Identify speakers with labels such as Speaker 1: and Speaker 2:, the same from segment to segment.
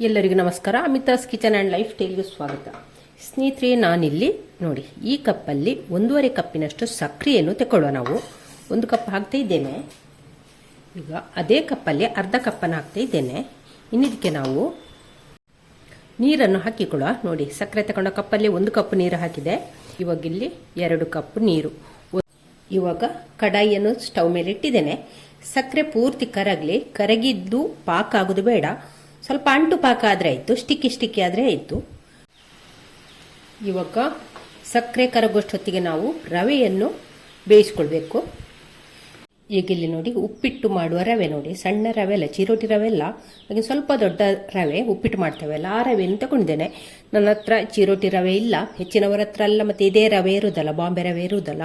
Speaker 1: ಎಲ್ಲರಿಗೂ ನಮಸ್ಕಾರ. Amitha's kitchen and life ಸ್ಟೈಲ್ಗೆ ಸ್ವಾಗತ. ಸ್ನೇಹಿತರೆ, ನಾನಿಲ್ಲಿ ನೋಡಿ ಈ ಕಪ್ಪಲ್ಲಿ 1.5 ಕಪ್ಪಿನಷ್ಟು ಸಕ್ಕರೆಯನ್ನು ತಗೊಳ್ಳೋ. ನಾವು 1 ಕಪ್ ಹಾಕ್ತಾ ಇದ್ದೇನೆ. ಈಗ ಅದೇ ಕಪ್ಪಲ್ಲಿ ಅರ್ಧ ಕಪ್ಪನ್ನು ಹಾಕ್ತಾ ಇದ್ದೇನೆ. ಇನ್ನಿದಕ್ಕೆ ನಾವು ನೀರನ್ನು ಹಾಕಿಕೊಳ್ಳುವ. ನೋಡಿ, ಸಕ್ಕರೆ ತಗೊಂಡ ಕಪ್ಪಲ್ಲಿ 1 ಕಪ್ ನೀರು ಹಾಕಿದೆ. ಇವಾಗ ಇಲ್ಲಿ 2 ಕಪ್ ನೀರು. ಇವಾಗ ಕಡಾಯಿಯನ್ನು ಸ್ಟವ್ ಮೇಲೆ ಇಟ್ಟಿದ್ದೇನೆ. ಸಕ್ಕರೆ ಪೂರ್ತಿ ಕರಗಿದ್ದು ಪಾಕ ಆಗೋದು ಬೇಡ. ಸ್ವಲ್ಪ ಅಂಟು ಪಾಕ ಆದರೆ ಆಯಿತು, ಸ್ಟಿಕ್ಕಿ ಆದರೆ ಆಯಿತು. ಇವಾಗ ಸಕ್ಕರೆ ಕರಗೋಷ್ಟೊತ್ತಿಗೆ ನಾವು ರವೆಯನ್ನು ಬೇಯಿಸ್ಕೊಳ್ಬೇಕು. ಈಗ ಇಲ್ಲಿ ನೋಡಿ, ಉಪ್ಪಿಟ್ಟು ಮಾಡುವ ರವೆ ನೋಡಿ, ಸಣ್ಣ ರವೆ ಅಲ್ಲ, ಚಿರೋಟಿ ರವೆ ಅಲ್ಲ, ಹಾಗೆ ಸ್ವಲ್ಪ ದೊಡ್ಡ ರವೆ ಉಪ್ಪಿಟ್ಟು ಮಾಡ್ತೇವಲ್ಲ ಆ ರವೆಯನ್ನು ತಗೊಂಡಿದ್ದೇನೆ. ನನ್ನ ಹತ್ರ ಚಿರೋಟಿ ರವೆ ಇಲ್ಲ, ಹೆಚ್ಚಿನವರ ಹತ್ರ ಅಲ್ಲ, ಮತ್ತೆ ಇದೇ ರವೆ ಇರುವುದಲ್ಲ, ಬಾಂಬೆ ರವೆ ಇರುವುದಲ್ಲ.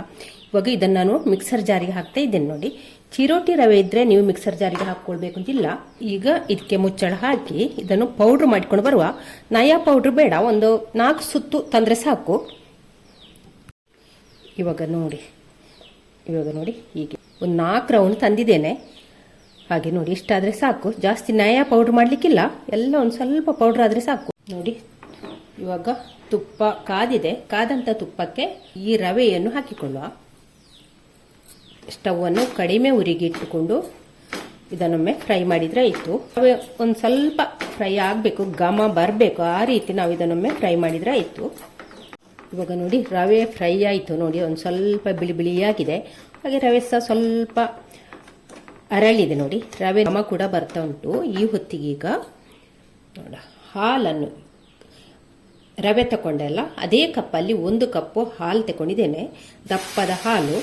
Speaker 1: ಇವಾಗ ಇದನ್ನು ನಾನು ಮಿಕ್ಸರ್ ಜಾರಿಗೆ ಹಾಕ್ತಾ ಇದ್ದೇನೆ. ನೋಡಿ, ಚಿರೋಟಿ ರವೆ ಇದ್ರೆ ನೀವು ಮಿಕ್ಸರ್ ಜಾರಿಗೆ ಹಾಕೊಳ್ಬೇಕು ಅಂತಿಲ್ಲ. ಈಗ ಇದಕ್ಕೆ ಮುಚ್ಚಳ ಹಾಕಿ ಇದನ್ನು ಪೌಡ್ರ್ ಮಾಡಿಕೊಂಡು ಬರುವ. ನಯಾ ಪೌಡ್ರ್ ಬೇಡ, ಒಂದು 4 ಸುತ್ತು ತಂದ್ರೆ ಸಾಕು. ಇವಾಗ ನೋಡಿ ಹೀಗೆ ಒಂದು 4 ರೌಂಡ್ ತಂದಿದ್ದೇನೆ. ಹಾಗೆ ನೋಡಿ, ಇಷ್ಟಾದರೆ ಸಾಕು, ಜಾಸ್ತಿ ನಯಾ ಪೌಡ್ರ್ ಮಾಡಲಿಕ್ಕಿಲ್ಲ, ಎಲ್ಲ ಒಂದು ಸ್ವಲ್ಪ ಪೌಡ್ರ್ ಆದರೆ ಸಾಕು. ನೋಡಿ, ಇವಾಗ ತುಪ್ಪ ಕಾದಿದೆ. ಕಾದಂಥ ತುಪ್ಪಕ್ಕೆ ಈ ರವೆಯನ್ನು ಹಾಕಿಕೊಳ್ಳುವ. ಸ್ಟವನ್ನು ಕಡಿಮೆ ಉರಿಗೆ ಇಟ್ಟುಕೊಂಡು ಇದನ್ನೊಮ್ಮೆ ಫ್ರೈ ಮಾಡಿದರೆ ಆಯಿತು. ರವೆ ಒಂದು ಸ್ವಲ್ಪ ಫ್ರೈ ಆಗಬೇಕು, ಘಮ ಬರಬೇಕು, ಆ ರೀತಿ ನಾವು ಇದನ್ನೊಮ್ಮೆ ಫ್ರೈ ಮಾಡಿದರೆ ಆಯಿತು. ಇವಾಗ ನೋಡಿ, ರವೆ ಫ್ರೈ ಆಯಿತು. ನೋಡಿ, ಒಂದು ಸ್ವಲ್ಪ ಬಿಳಿ ಬಿಳಿಯಾಗಿದೆ. ಹಾಗೆ ರವೆ ಸಹ ಸ್ವಲ್ಪ ಅರಳಿದೆ. ನೋಡಿ, ರವೆ ಘಮ ಕೂಡ ಬರ್ತಾ ಉಂಟು. ಈ ಹೊತ್ತಿಗೆ ಈಗ ನೋಡ, ಹಾಲನ್ನು ರವೆ ತಗೊಂಡೆಲ್ಲ ಅದೇ ಕಪ್ಪಲ್ಲಿ 1 ಕಪ್ಪು ಹಾಲು ತಗೊಂಡಿದ್ದೇನೆ, ದಪ್ಪದ ಹಾಲು.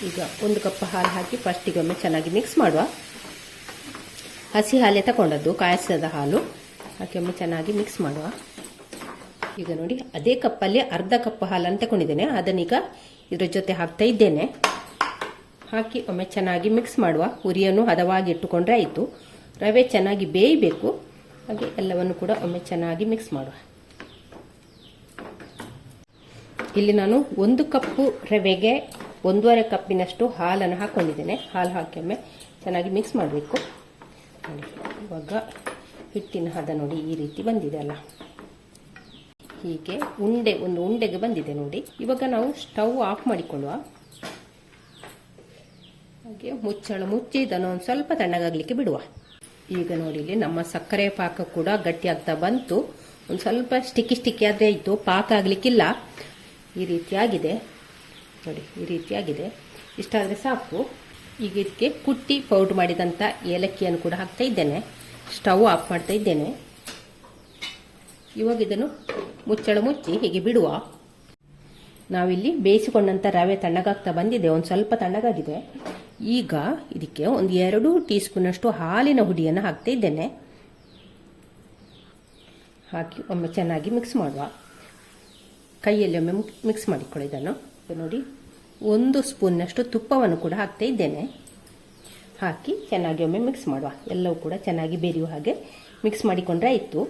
Speaker 1: ಈಗ 1 ಕಪ್ ಹಾಲು ಹಾಕಿ ಫಸ್ಟಿಗೊಮ್ಮೆ ಚೆನ್ನಾಗಿ ಮಿಕ್ಸ್ ಮಾಡುವ. ಹಸಿ ಹಾಲೇ ತಗೊಂಡದ್ದು, ಕಾಯಿಸಿದ ಹಾಲು. ಹಾಕಿ ಒಮ್ಮೆ ಚೆನ್ನಾಗಿ ಮಿಕ್ಸ್ ಮಾಡುವ. ಈಗ ನೋಡಿ, ಅದೇ ಕಪ್ಪಲ್ಲಿ ಅರ್ಧ ಕಪ್ ಹಾಲನ್ನು ತಗೊಂಡಿದ್ದೇನೆ, ಅದನ್ನೀಗ ಇದರ ಜೊತೆ ಹಾಕ್ತಾ ಇದ್ದೇನೆ. ಹಾಕಿ ಒಮ್ಮೆ ಚೆನ್ನಾಗಿ ಮಿಕ್ಸ್ ಮಾಡುವ. ಉರಿಯನ್ನು ಹದವಾಗಿ ಇಟ್ಟುಕೊಂಡ್ರೆ ಆಯಿತು. ರವೆ ಚೆನ್ನಾಗಿ ಬೇಯಬೇಕು. ಹಾಗೆ ಎಲ್ಲವನ್ನು ಕೂಡ ಒಮ್ಮೆ ಚೆನ್ನಾಗಿ ಮಿಕ್ಸ್ ಮಾಡುವ. ಇಲ್ಲಿ ನಾನು 1 ಕಪ್ಪು ರವೆಗೆ 1.5 ಕಪ್ಪಿನಷ್ಟು ಹಾಲನ್ನು ಹಾಕ್ಕೊಂಡಿದ್ದೇನೆ. ಹಾಲು ಹಾಕಿ ಒಮ್ಮೆ ಚೆನ್ನಾಗಿ ಮಿಕ್ಸ್ ಮಾಡಬೇಕು. ನೋಡಿ, ಇವಾಗ ಹಿಟ್ಟಿನ ಹದ ನೋಡಿ ಈ ರೀತಿ ಬಂದಿದೆ ಅಲ್ಲ, ಹೀಗೆ ಒಂದು ಉಂಡೆಗೆ ಬಂದಿದೆ ನೋಡಿ. ಇವಾಗ ನಾವು ಸ್ಟವ್ ಆಫ್ ಮಾಡಿಕೊಳ್ಳುವ. ಹಾಗೆ ಮುಚ್ಚಳ ಮುಚ್ಚಿ ಇದನ್ನು ಒಂದು ಸ್ವಲ್ಪ ತಣ್ಣಗಾಗಲಿಕ್ಕೆ ಬಿಡುವ. ಈಗ ನೋಡಿ, ಇಲ್ಲಿ ನಮ್ಮ ಸಕ್ಕರೆ ಪಾಕ ಕೂಡ ಗಟ್ಟಿ ಆಗ್ತಾ ಬಂತು. ಒಂದು ಸ್ವಲ್ಪ ಸ್ಟಿಕ್ಕಿ ಆದರೆ ಆಯಿತು, ಪಾಕ ಆಗಲಿಕ್ಕಿಲ್ಲ. ಈ ರೀತಿಯಾಗಿದೆ ನೋಡಿ, ಈ ರೀತಿಯಾಗಿದೆ. ಇಷ್ಟಾದರೆ ಸಾಕು. ಈಗ ಇದಕ್ಕೆ ಕುಟ್ಟಿ ಪೌಡ್ರ್ ಮಾಡಿದಂಥ ಏಲಕ್ಕಿಯನ್ನು ಕೂಡ ಹಾಕ್ತಾ ಇದ್ದೇನೆ. ಸ್ಟವ್ ಆಫ್ ಮಾಡ್ತಾ ಇದ್ದೇನೆ. ಇವಾಗ ಇದನ್ನು ಮುಚ್ಚಳ ಮುಚ್ಚಿ ಹೀಗೆ ಬಿಡುವ. ನಾವಿಲ್ಲಿ ಬೇಯಿಸಿಕೊಂಡಂಥ ರವೆ ತಣ್ಣಗಾಗ್ತಾ ಬಂದಿದೆ, ಒಂದು ಸ್ವಲ್ಪ ತಣ್ಣಗಾಗಿದೆ. ಈಗ ಇದಕ್ಕೆ ಒಂದು 2 ಟೀ ಸ್ಪೂನಷ್ಟು ಹಾಲಿನ ಹುಡಿಯನ್ನು ಹಾಕ್ತಾ ಇದ್ದೇನೆ. ಹಾಕಿ ಒಮ್ಮೆ ಚೆನ್ನಾಗಿ ಮಿಕ್ಸ್ ಮಾಡುವ. ಕೈಯಲ್ಲಿ ಒಮ್ಮೆ ಮಿಕ್ಸ್ ಮಾಡಿಕೊಳ್ಳಿ ಇದನ್ನು. ನೋಡಿ, 1 ಸ್ಪೂನ್ನಷ್ಟು ತುಪ್ಪವನ್ನು ಕೂಡ ಹಾಕ್ತಾ ಇದ್ದೇನೆ. ಹಾಕಿ ಚೆನ್ನಾಗಿ ಒಮ್ಮೆ ಮಿಕ್ಸ್ ಮಾಡುವ. ಎಲ್ಲವೂ ಕೂಡ ಚೆನ್ನಾಗಿ ಬೇರೆಯುವ ಹಾಗೆ ಮಿಕ್ಸ್ ಮಾಡಿಕೊಂಡ್ರೆ ಆಯಿತು.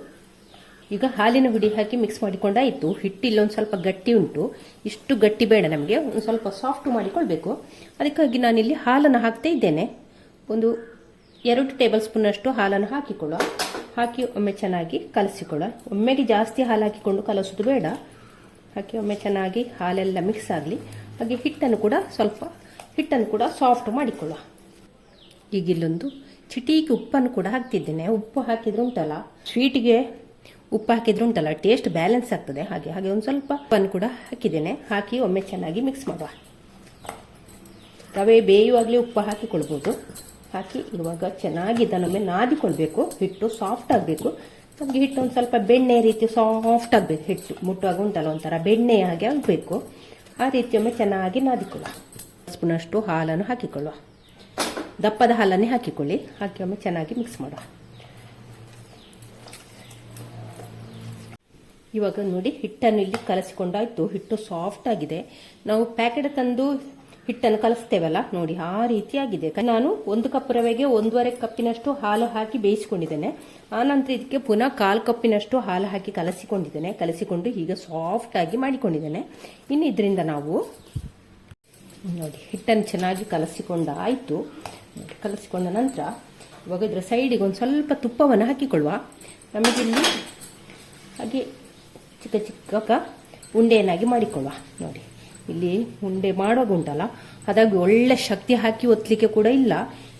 Speaker 1: ಈಗ ಹಾಲಿನ ಹುಡಿ ಹಾಕಿ ಮಿಕ್ಸ್ ಮಾಡಿಕೊಂಡಾಯಿತು. ಹಿಟ್ಟಿಲ್ಲ ಒಂದು ಸ್ವಲ್ಪ ಗಟ್ಟಿ ಉಂಟು, ಇಷ್ಟು ಗಟ್ಟಿ ಬೇಡ ನಮಗೆ, ಒಂದು ಸ್ವಲ್ಪ ಸಾಫ್ಟ್ ಮಾಡಿಕೊಳ್ಬೇಕು. ಅದಕ್ಕಾಗಿ ನಾನಿಲ್ಲಿ ಹಾಲನ್ನು ಹಾಕ್ತಾ ಇದ್ದೇನೆ. ಒಂದು 2 ಟೇಬಲ್ ಸ್ಪೂನಷ್ಟು ಹಾಲನ್ನು ಹಾಕಿಕೊಳ್ಳುವ. ಹಾಕಿ ಒಮ್ಮೆ ಚೆನ್ನಾಗಿ ಕಲಸಿಕೊಳ್ಳುವ. ಒಮ್ಮೆಗೆ ಜಾಸ್ತಿ ಹಾಲು ಹಾಕಿಕೊಂಡು ಕಲಸೋದು ಬೇಡ. ಹಾಕಿ ಒಮ್ಮೆ ಚೆನ್ನಾಗಿ ಹಾಲೆಲ್ಲ ಮಿಕ್ಸ್ ಆಗಲಿ. ಹಾಗೆ ಹಿಟ್ಟನ್ನು ಕೂಡ ಸಾಫ್ಟ್ ಮಾಡಿಕೊಳ್ಳುವ. ಈಗ ಇಲ್ಲೊಂದು ಚಿಟಿಕೆ ಉಪ್ಪನ್ನು ಕೂಡ ಹಾಕ್ತಿದ್ದೇನೆ. ಉಪ್ಪು ಹಾಕಿದ್ರೆ ಉಂಟಲ್ಲ, ಸ್ವೀಟಿಗೆ ಉಪ್ಪು ಹಾಕಿದ್ರೆ ಉಂಟಲ್ಲ, ಟೇಸ್ಟ್ ಬ್ಯಾಲೆನ್ಸ್ ಆಗ್ತದೆ. ಹಾಗೆ ಒಂದು ಸ್ವಲ್ಪ ಉಪ್ಪನ್ನು ಕೂಡ ಹಾಕಿದ್ದೇನೆ. ಹಾಕಿ ಒಮ್ಮೆ ಚೆನ್ನಾಗಿ ಮಿಕ್ಸ್ ಮಾಡುವ. ರವೆ ಬೇಯುವಾಗಲೇ ಉಪ್ಪು ಹಾಕಿಕೊಳ್ಬೋದು. ಹಾಕಿ ಇವಾಗ ಚೆನ್ನಾಗಿ ಇದನ್ನೊಮ್ಮೆ ನಾದಿಕೊಳ್ಬೇಕು. ಹಿಟ್ಟು ಸಾಫ್ಟ್ ಆಗಬೇಕು. ನಮಗೆ ಹಿಟ್ಟು ಒಂದು ಸ್ವಲ್ಪ ಬೆಣ್ಣೆ ರೀತಿ ಸಾಫ್ಟ್ ಆಗಬೇಕು. ಹಿಟ್ಟು ಮುಟ್ಟುವಾಗ ಉಂಟಲ್ಲ, ಒಂಥರ ಬೆಣ್ಣೆ ಹಾಗೆ ಆಗಬೇಕು. ಆ ರೀತಿ ಒಮ್ಮೆ ಚೆನ್ನಾಗಿ ನಾದಿಕೊಳ್ಳುವ. ಸ್ಪೂನಷ್ಟು ಹಾಲನ್ನು ಹಾಕಿಕೊಳ್ಳುವ. ದಪ್ಪದ ಹಾಲನ್ನೇ ಹಾಕಿಕೊಳ್ಳಿ. ಹಾಕಿ ಒಮ್ಮೆ ಚೆನ್ನಾಗಿ ಮಿಕ್ಸ್ ಮಾಡುವ. ಇವಾಗ ನೋಡಿ, ಹಿಟ್ಟನ್ನು ಇಲ್ಲಿ ಕಲಸಿಕೊಂಡಾಯ್ತು. ಹಿಟ್ಟು ಸಾಫ್ಟ್ ಆಗಿದೆ. ನಾವು ಪ್ಯಾಕೆಟ್ ತಂದು ಹಿಟ್ಟನ್ನು ಕಲಿಸ್ತೇವಲ್ಲ ನೋಡಿ, ಆ ರೀತಿಯಾಗಿದೆ. ನಾನು 1 ಕಪ್ ರವೆಗೆ 1.5 ಕಪ್ಪಿನಷ್ಟು ಹಾಲು ಹಾಕಿ ಬೇಯಿಸಿಕೊಂಡಿದ್ದೇನೆ. ಆನಂತರ ಇದಕ್ಕೆ ಪುನಃ 1/4 ಕಪ್ಪಿನಷ್ಟು ಹಾಲು ಹಾಕಿ ಕಲಸಿಕೊಂಡು ಹೀಗೆ ಸಾಫ್ಟ್ ಆಗಿ ಮಾಡಿಕೊಂಡಿದ್ದೇನೆ. ಇನ್ನು ಇದರಿಂದ ನಾವು ನೋಡಿ ಹಿಟ್ಟನ್ನು ಚೆನ್ನಾಗಿ ಕಲಸಿಕೊಂಡ ನಂತರ ಇವಾಗ ಇದರ ಸೈಡಿಗೆ ಒಂದು ಸ್ವಲ್ಪ ತುಪ್ಪವನ್ನು ಹಾಕಿಕೊಳ್ಳುವ. ನಮಗಿಲ್ಲಿ ಹಾಗೆ ಚಿಕ್ಕ ಚಿಕ್ಕ ಉಂಡೆಯನ್ನಾಗಿ ಮಾಡಿಕೊಳ್ಳುವ. ನೋಡಿ ಇಲ್ಲಿ ಉಂಡೆ ಮಾಡೋದು ಉಂಟಲ್ಲ, ಅದಾಗಿ ಒಳ್ಳೆ ಶಕ್ತಿ ಹಾಕಿ ಒತ್ತಲಿಕ್ಕೆ ಕೂಡ ಇಲ್ಲ,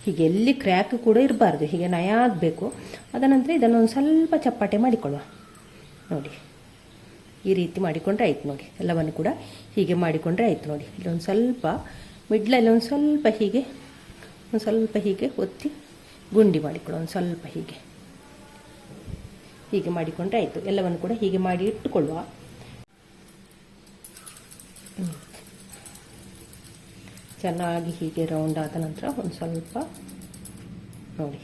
Speaker 1: ಹೀಗೆ ಎಲ್ಲಿ ಕ್ರ್ಯಾಕ್ ಕೂಡ ಇರಬಾರ್ದು, ಹೀಗೆ ನಯ ಆಗಬೇಕು. ಅದನಂತರ ಇದನ್ನು ಒಂದು ಸ್ವಲ್ಪ ಚಪ್ಪಾಟೆ ಮಾಡಿಕೊಳ್ಳುವ. ನೋಡಿ ಈ ರೀತಿ ಮಾಡಿಕೊಂಡ್ರೆ ಆಯ್ತು. ನೋಡಿ ಎಲ್ಲವನ್ನು ಕೂಡ ಹೀಗೆ ಮಾಡಿಕೊಂಡ್ರೆ ಆಯ್ತು. ನೋಡಿ ಇಲ್ಲೊಂದು ಸ್ವಲ್ಪ ಮಿಡ್ಲಲ್ಲಿ ಒಂದು ಸ್ವಲ್ಪ ಹೀಗೆ ಒತ್ತಿ ಗುಂಡಿ ಮಾಡಿಕೊಳ್ಳುವ. ಒಂದು ಸ್ವಲ್ಪ ಹೀಗೆ ಮಾಡಿಕೊಂಡ್ರೆ ಆಯಿತು. ಎಲ್ಲವನ್ನು ಕೂಡ ಹೀಗೆ ಮಾಡಿ ಇಟ್ಟುಕೊಳ್ಳುವ. ಚೆನ್ನಾಗಿ ಹೀಗೆ ರೌಂಡ್ ಆದ ನಂತರ ಒಂದು ಸ್ವಲ್ಪ ನೋಡಿ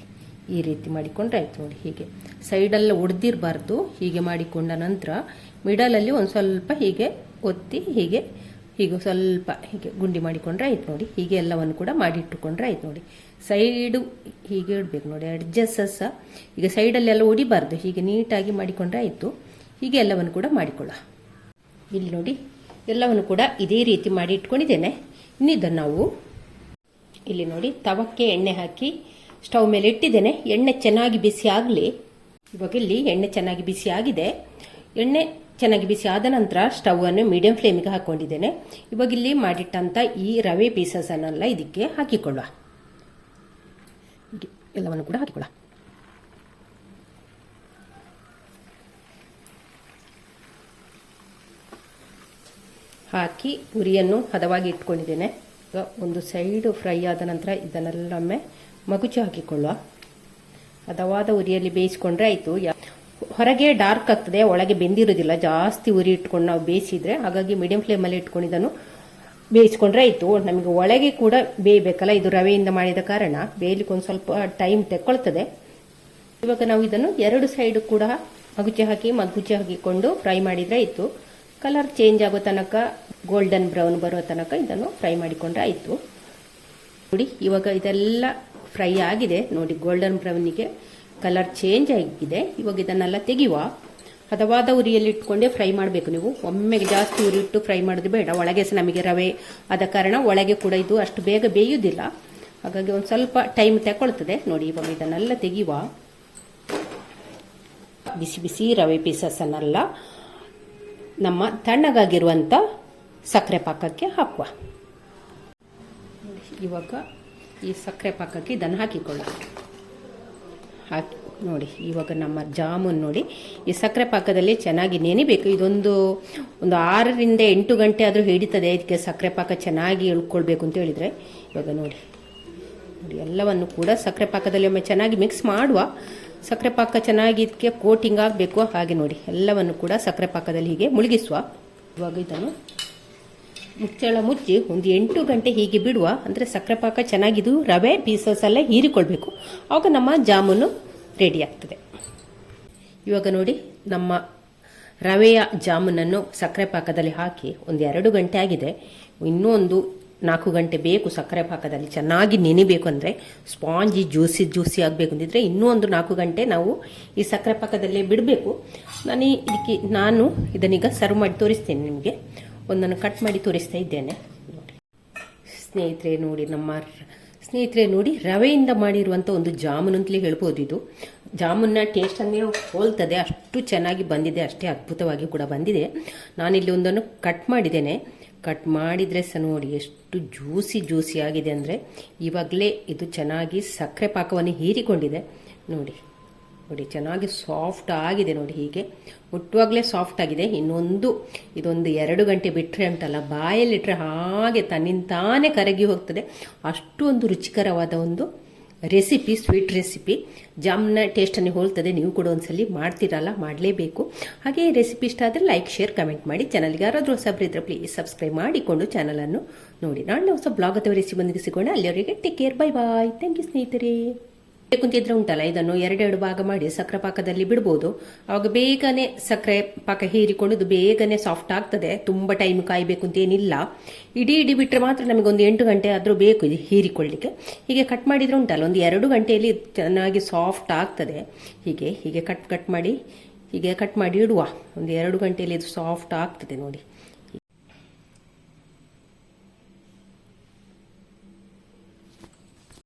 Speaker 1: ಈ ರೀತಿ ಮಾಡಿಕೊಂಡ್ರೆ ಆಯಿತು. ನೋಡಿ ಹೀಗೆ ಸೈಡೆಲ್ಲ ಒಡೆದಿರಬಾರ್ದು. ಹೀಗೆ ಮಾಡಿಕೊಂಡ ನಂತರ ಮಿಡಲಲ್ಲಿ ಒಂದು ಸ್ವಲ್ಪ ಹೀಗೆ ಒತ್ತಿ ಹೀಗೆ ಸ್ವಲ್ಪ ಹೀಗೆ ಗುಂಡಿ ಮಾಡಿಕೊಂಡ್ರೆ ಆಯ್ತು. ನೋಡಿ ಹೀಗೆ ಎಲ್ಲವನ್ನು ಕೂಡ ಮಾಡಿಟ್ಟುಕೊಂಡ್ರೆ ಆಯ್ತು. ನೋಡಿ ಸೈಡು ಹೀಗೆ ಇಡಬೇಕು. ನೋಡಿ ಅಡ್ಜಸ್ಟಸ್ ಈಗ ಸೈಡಲ್ಲೆಲ್ಲ ಒಡಿಬಾರ್ದು, ಹೀಗೆ ನೀಟಾಗಿ ಮಾಡಿಕೊಂಡ್ರೆ ಆಯಿತು. ಹೀಗೆ ಎಲ್ಲವನ್ನು ಕೂಡ ಮಾಡಿಕೊಳ್ಳ. ಇಲ್ಲಿ ನೋಡಿ ಎಲ್ಲವನ್ನು ಕೂಡ ಇದೇ ರೀತಿ ಮಾಡಿ ಇಟ್ಕೊಂಡಿದ್ದೇನೆ. ಇನ್ನಿದ್ದನ್ನು ನಾವು ಇಲ್ಲಿ ನೋಡಿ ತವಕ್ಕೆ ಎಣ್ಣೆ ಹಾಕಿ ಸ್ಟವ್ ಮೇಲೆ ಇಟ್ಟಿದ್ದೇನೆ. ಎಣ್ಣೆ ಚೆನ್ನಾಗಿ ಬಿಸಿ ಆಗಲಿ. ಇವಾಗ ಇಲ್ಲಿ ಎಣ್ಣೆ ಚೆನ್ನಾಗಿ ಬಿಸಿ ಆಗಿದೆ. ಎಣ್ಣೆ ಚೆನ್ನಾಗಿ ಬಿಸಿ ಆದ ನಂತರ ಸ್ಟವ್ ಅನ್ನು ಮೀಡಿಯಂ ಫ್ಲೇಮಿಗೆ ಹಾಕೊಂಡಿದ್ದೇನೆ. ಇವಾಗ ಇಲ್ಲಿ ಮಾಡಿಟ್ಟಂತ ಈ ರವೆ ಪೀಸಸ್ ಅನ್ನೆಲ್ಲ ಇದಕ್ಕೆ ಹಾಕಿಕೊಳ್ಳುವ. ಎಲ್ಲವನ್ನು ಕೂಡ ಹಾಕಿಕೊಳ್ಳ. ಹಾಕಿ ಉರಿಯನ್ನು ಹದವಾಗಿ ಇಟ್ಕೊಂಡಿದ್ದೇನೆ. ಈಗ ಒಂದು ಸೈಡು ಫ್ರೈ ಆದ ನಂತರ ಇದನ್ನೆಲ್ಲೊಮ್ಮೆ ಮಗುಚಿ ಹಾಕಿಕೊಳ್ಳುವ. ಹದವಾದ ಉರಿಯಲ್ಲಿ ಬೇಯಿಸ್ಕೊಂಡ್ರೆ ಆಯಿತು. ಹೊರಗೆ ಡಾರ್ಕ್ ಆಗ್ತದೆ, ಒಳಗೆ ಬೆಂದಿರೋದಿಲ್ಲ. ಜಾಸ್ತಿ ಉರಿ ಇಟ್ಕೊಂಡು ನಾವು ಬೇಯಿಸಿದ್ರೆ, ಹಾಗಾಗಿ ಮೀಡಿಯಂ ಫ್ಲೇಮಲ್ಲಿ ಇಟ್ಕೊಂಡು ಇದನ್ನು ಬೇಯಿಸ್ಕೊಂಡ್ರೆ ಆಯಿತು. ನಮಗೆ ಒಳಗೆ ಕೂಡ ಬೇಯಬೇಕಲ್ಲ, ಇದು ರವೆಯಿಂದ ಮಾಡಿದ ಕಾರಣ ಬೇಯಲಿಕ್ಕೆ ಒಂದು ಸ್ವಲ್ಪ ಟೈಮ್ ತೆಕ್ಕೊಳ್ತದೆ. ಇವಾಗ ನಾವು ಇದನ್ನು ಎರಡು ಸೈಡು ಕೂಡ ಮಗುಚಿ ಹಾಕಿಕೊಂಡು ಫ್ರೈ ಮಾಡಿದ್ರೆ ಆಯಿತು. ಕಲರ್ ಚೇಂಜ್ ಆಗೋ ತನಕ, ಗೋಲ್ಡನ್ ಬ್ರೌನ್ ಬರೋ ತನಕ ಇದನ್ನು ಫ್ರೈ ಮಾಡಿಕೊಂಡ್ರೆ ಆಯಿತು. ನೋಡಿ ಇವಾಗ ಇದೆಲ್ಲ ಫ್ರೈ ಆಗಿದೆ. ನೋಡಿ ಗೋಲ್ಡನ್ ಬ್ರೌನಿಗೆ ಕಲರ್ ಚೇಂಜ್ ಆಗಿದೆ. ಇವಾಗ ಇದನ್ನೆಲ್ಲ ತೆಗೆಯುವ. ಹದವಾದ ಉರಿಯಲ್ಲಿ ಇಟ್ಕೊಂಡೇ ಫ್ರೈ ಮಾಡಬೇಕು. ನೀವು ಒಮ್ಮೆಗೆ ಜಾಸ್ತಿ ಉರಿ ಇಟ್ಟು ಫ್ರೈ ಮಾಡೋದು ಬೇಡ. ಒಳಗೆ ಸಹ ನಮಗೆ ರವೆ ಆದ ಕಾರಣ ಒಳಗೆ ಕೂಡ ಇದು ಅಷ್ಟು ಬೇಗ ಬೇಯುವುದಿಲ್ಲ, ಹಾಗಾಗಿ ಒಂದು ಸ್ವಲ್ಪ ಟೈಮ್ ತಗೊಳ್ತದೆ. ನೋಡಿ ಇವಾಗ ಇದನ್ನೆಲ್ಲ ತೆಗೆಯುವ. ಬಿಸಿ ಬಿಸಿ ರವೆ ಪೀಸಸ್ ಅನ್ನೆಲ್ಲ ನಮ್ಮ ತಣ್ಣಗಾಗಿರುವಂಥ ಸಕ್ಕರೆ ಪಾಕಕ್ಕೆ ಹಾಕುವ. ಇವಾಗ ಈ ಸಕ್ಕರೆ ಪಾಕಕ್ಕೆ ಇದನ್ನು ಹಾಕಿಕೊಳ್ಳ. ಹಾಕಿ ನೋಡಿ ಇವಾಗ ನಮ್ಮ ಜಾಮೂನ್ ನೋಡಿ ಈ ಸಕ್ಕರೆ ಪಾಕದಲ್ಲಿ ಚೆನ್ನಾಗಿ ನೆನಿಬೇಕು. ಇದೊಂದು 6 ರಿಂದ 8 ಗಂಟೆ ಆದರೂ ಹಿಡಿತದೆ ಇದಕ್ಕೆ ಸಕ್ಕರೆ ಪಾಕ ಚೆನ್ನಾಗಿ ಇಳ್ಕೊಳ್ಬೇಕು ಅಂತ ಹೇಳಿದರೆ. ಇವಾಗ ನೋಡಿ ಎಲ್ಲವನ್ನು ಕೂಡ ಸಕ್ಕರೆ ಪಾಕದಲ್ಲಿ ಒಮ್ಮೆ ಚೆನ್ನಾಗಿ ಮಿಕ್ಸ್ ಮಾಡುವ. ಸಕ್ಕರೆ ಪಾಕ ಚೆನ್ನಾಗಿ ಇದಕ್ಕೆ ಕೋಟಿಂಗ್ ಆಗಬೇಕು. ಹಾಗೆ ನೋಡಿ ಎಲ್ಲವನ್ನು ಕೂಡ ಸಕ್ಕರೆ ಪಾಕದಲ್ಲಿ ಹೀಗೆ ಮುಳುಗಿಸುವ. ಇವಾಗ ಇದನ್ನು ಮುಚ್ಚಳ ಮುಚ್ಚಿ ಒಂದು 8 ಗಂಟೆ ಹೀಗೆ ಬಿಡುವ. ಅಂದರೆ ಸಕ್ಕರೆ ಪಾಕ ಚೆನ್ನಾಗಿದು ರವೆ ಪೀಸಸ್ ಎಲ್ಲ ಹೀರಿಕೊಳ್ಬೇಕು. ಆವಾಗ ನಮ್ಮ ಜಾಮೂನು ರೆಡಿ ಆಗ್ತದೆ. ಇವಾಗ ನೋಡಿ ನಮ್ಮ ರವೆಯ ಜಾಮೂನನ್ನು ಸಕ್ಕರೆ ಪಾಕದಲ್ಲಿ ಹಾಕಿ ಒಂದು 2 ಗಂಟೆ ಆಗಿದೆ. ಇನ್ನೂ ಒಂದು 4 ಗಂಟೆ ಬೇಕು ಸಕ್ಕರೆ ಪಾಕದಲ್ಲಿ ಚೆನ್ನಾಗಿ ನೆನಿಬೇಕು. ಅಂದರೆ ಸ್ಪಾಂಜಿ ಜ್ಯೂಸಿ ಆಗಬೇಕು ಅಂತಿದ್ರೆ ಇನ್ನೂ ಒಂದು 4 ಗಂಟೆ ನಾವು ಈ ಸಕ್ಕರೆ ಪಾಕದಲ್ಲೇ ಬಿಡಬೇಕು. ನಾನು ಇದನ್ನೀಗ ಸರ್ವ್ ಮಾಡಿ ತೋರಿಸ್ತೇನೆ ನಿಮಗೆ. ಒಂದನ್ನು ಕಟ್ ಮಾಡಿ ತೋರಿಸ್ತಾ ಇದ್ದೇನೆ. ನೋಡಿ ಸ್ನೇಹಿತರೆ ನೋಡಿ ರವೆಯಿಂದ ಮಾಡಿರುವಂಥ ಒಂದು ಜಾಮೂನ್ ಅಂತಲೇ ಹೇಳ್ಬೋದು. ಇದು ಜಾಮೂನ್ನ ಟೇಸ್ಟನ್ನೇ ಹೋಲ್ತದೆ, ಅಷ್ಟು ಚೆನ್ನಾಗಿ ಬಂದಿದೆ, ಅಷ್ಟೇ ಅದ್ಭುತವಾಗಿ ಕೂಡ ಬಂದಿದೆ. ನಾನಿಲ್ಲಿ ಒಂದನ್ನು ಕಟ್ ಮಾಡಿದ್ದೇನೆ. ಕಟ್ ಮಾಡಿದರೆ ಸಹ ನೋಡಿ ಎಷ್ಟು ಜ್ಯೂಸಿ ಆಗಿದೆ. ಅಂದರೆ ಇವಾಗಲೇ ಇದು ಚೆನ್ನಾಗಿ ಸಕ್ಕರೆ ಪಾಕವನ್ನು ಹೀರಿಕೊಂಡಿದೆ. ನೋಡಿ ಚೆನ್ನಾಗಿ ಸಾಫ್ಟ್ ಆಗಿದೆ. ನೋಡಿ ಹೀಗೆ ಮುಟ್ಟುವಾಗಲೇ ಸಾಫ್ಟ್ ಆಗಿದೆ. ಇದೊಂದು 2 ಗಂಟೆ ಬಿಟ್ಟರೆ ಉಂಟಲ್ಲ, ಬಾಯಲ್ಲಿಟ್ಟರೆ ಹಾಗೆ ತನ್ನಿಂತಾನೇ ಕರಗಿ ಹೋಗ್ತದೆ. ಅಷ್ಟು ಒಂದು ರುಚಿಕರವಾದ ಒಂದು ರೆಸಿಪಿ, ಸ್ವೀಟ್ ರೆಸಿಪಿ. ಜಾಮ್ನ ಟೇಸ್ಟನ್ನು ಹೋಲ್ತದೆ. ನೀವು ಕೂಡ ಒಂದ್ಸಲಿ ಮಾಡ್ತೀರಲ್ಲ, ಮಾಡಲೇಬೇಕು. ಹಾಗೆ ಈ ರೆಸಿಪಿ ಇಷ್ಟ ಆದರೆ ಲೈಕ್, ಶೇರ್, ಕಮೆಂಟ್ ಮಾಡಿ. ಚಾನಲ್ಗೆ ಯಾರಾದರೂ ಹೊಸಬ್ರಿದ್ರೆ ಪ್ಲೀಸ್ ಸಬ್ಸ್ಕ್ರೈಬ್ ಮಾಡಿಕೊಂಡು ಚಾನಲನ್ನು ನೋಡಿ. ನಾಳೆ ಹೊಸ ಬ್ಲಾಗ್ ಅಥವಾ ರೆಸಿಪಿ ಬಂದು ಸಿಗೋಣ. ಅಲ್ಲಿಯವರೆಗೆ take care, bye bye. Thank you ಸ್ನೇಹಿತರೆ. ಕುಂತಿದ್ರೆ ಉಂಟಲ್ಲ, ಇದನ್ನು 2 ಭಾಗ ಮಾಡಿ ಸಕ್ಕರೆ ಪಾಕದಲ್ಲಿ ಬಿಡ್ಬೋದು. ಆವಾಗ ಬೇಗನೆ ಸಕ್ಕರೆ ಪಾಕ ಹೀರಿಕೊಂಡು ಬೇಗನೆ ಸಾಫ್ಟ್ ಆಗ್ತದೆ. ತುಂಬ ಟೈಮ್ ಕಾಯಬೇಕು ಅಂತ ಏನಿಲ್ಲ. ಇಡೀ ಬಿಟ್ಟರೆ ಮಾತ್ರ ನಮಗೆ ಒಂದು 8 ಗಂಟೆ ಆದರೂ ಬೇಕು ಇದು ಹೀರಿಕೊಳ್ಳಿಕ್ಕೆ. ಹೀಗೆ ಕಟ್ ಮಾಡಿದ್ರೆ ಉಂಟಲ್ಲ, ಒಂದು 2 ಗಂಟೆಯಲ್ಲಿ ಚೆನ್ನಾಗಿ ಸಾಫ್ಟ್ ಆಗ್ತದೆ. ಹೀಗೆ ಕಟ್ ಮಾಡಿ ಇಡುವ. ಒಂದು 2 ಗಂಟೆಯಲ್ಲಿ ಇದು ಸಾಫ್ಟ್ ಆಗ್ತದೆ ನೋಡಿ.